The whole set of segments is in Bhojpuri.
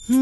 नौ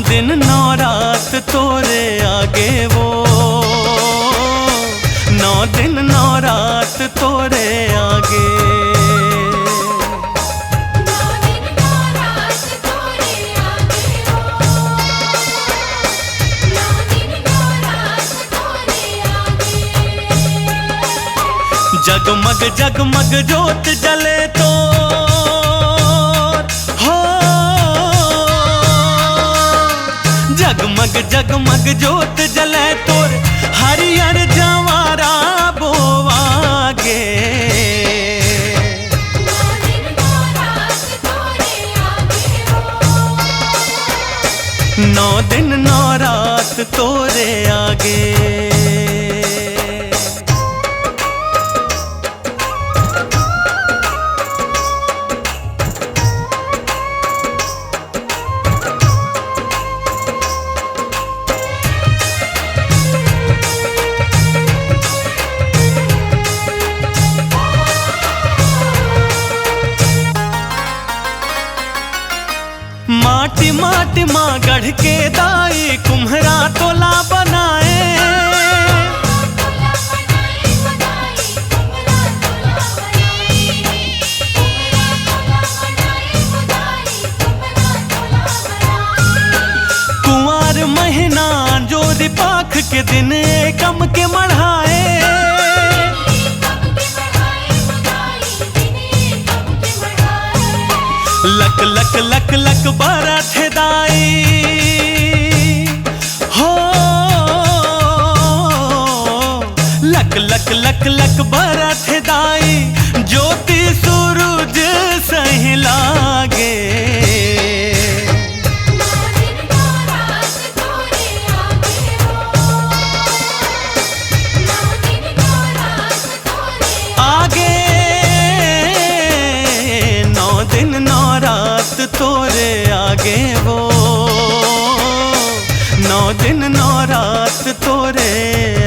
दिन नौ रात तोरे आगे वो, 9 दिन 9 रात तोरे आगे। 9 दिन 9 रात तोरे आगे वो, 9 दिन 9 रात तोरे आगे। जगमग जगमग जोत जले तो जगमग जगमग जोत जले तोर हरियर जवारा बोवागे। 9 दिन 9 रात तोरे आगे वो, 9 दिन 9 रात तोरे आगे। माटी माटी माँ गढ़ के दाई कुम्हरा तोला बनाए। तोला बनाए बनाए कुम्हरा तोला बनाए, कुम्हरा तोला बनाए बनाए कुम्हरा तोला बनाए। कुंवार महीना जोरी पाख के दिन कम के मढ़ाए। कम के बढ़ाए बनाए दिने कम के बढ़ाए। लक लक लक लक बरठ दाई हो, लक लक लक लक बरठ दाई ज्योति सूरज सही लागे। 9 दिन 9 रात तोरे आगे वो, 9 दिन 9 रात तोरे आगे 9 दिन 9 रात तोरे आगे वो, 9 दिन 9 रात तोरे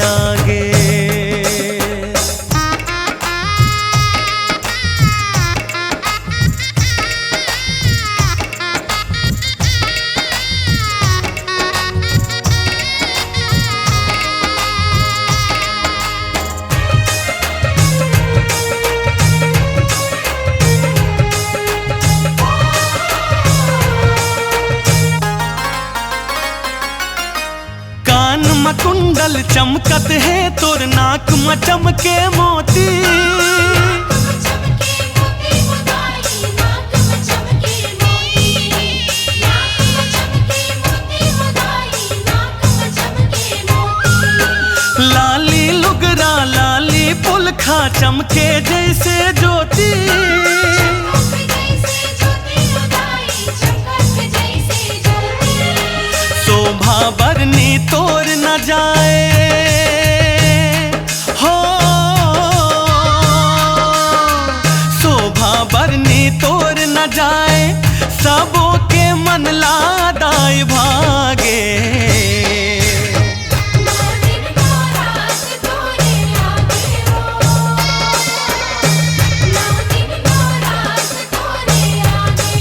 आगे। कान में कुंडल चमकत है तोर नाक में चमके मोती। चमके मोती मुदाई नाक में चमके मोती, नाक में चमके मोती मुदाई नाक में चमके मोती। लाली लुगरा लाली पुलखा चमके जैसे ज्योति। चमक जैसे ज्योति मुदाई चमक जैसे ज्योति। शोभा बरनी तोर न जाए हो, शोभा बरनी तोर न जाए सबों के मन लादाई भागे। 9 दिन 9 रात तोरे आगे वो, 9 दिन 9 रात तोरे आगे।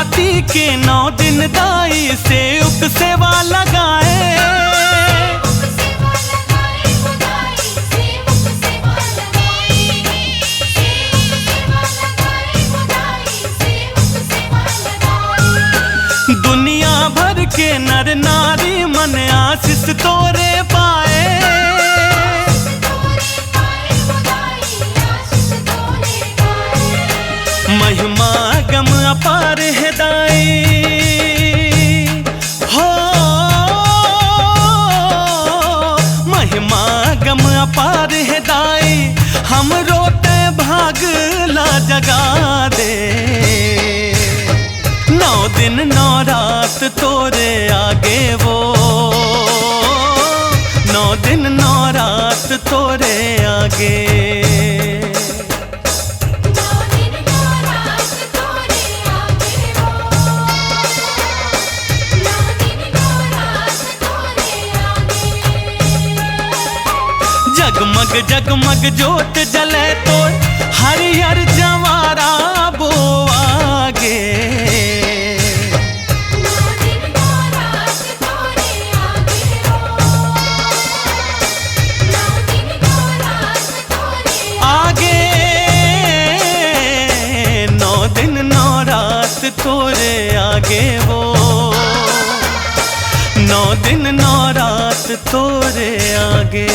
नवरात्रि के 9 दिन दाई से उक सेवा लगाए। सेवा लगाए खुदाई सेवक सेवा लगाए सेवा लगाए खुदाई सेवक सेवा लगाए। दुनिया भर के नर नारी मन आशीष तोरे पाए। तोरे पाए खुदाई आशीष तोरे पाए। महिमा गम अपार है दाई हो, महिमा गम अपार है दाई, हम रोते भाग ला जगा दे। 9 दिन 9 रात तोरे आगे वो, 9 दिन 9 रात तोरे आगे। नौ दिन नौ रात तोरे आगे हो। नौ दिन नौ रात तोरे आगे। जगमग जगमग जोत जले तो हरियर जवारा बो आगे। नौ दिन नौ रात तोरे आगे हो। नौ दिन नौ रात तोरे आगे 9 दिन 9 रात तोरे आगे वो, 9 दिन 9 रात तोरे आगे।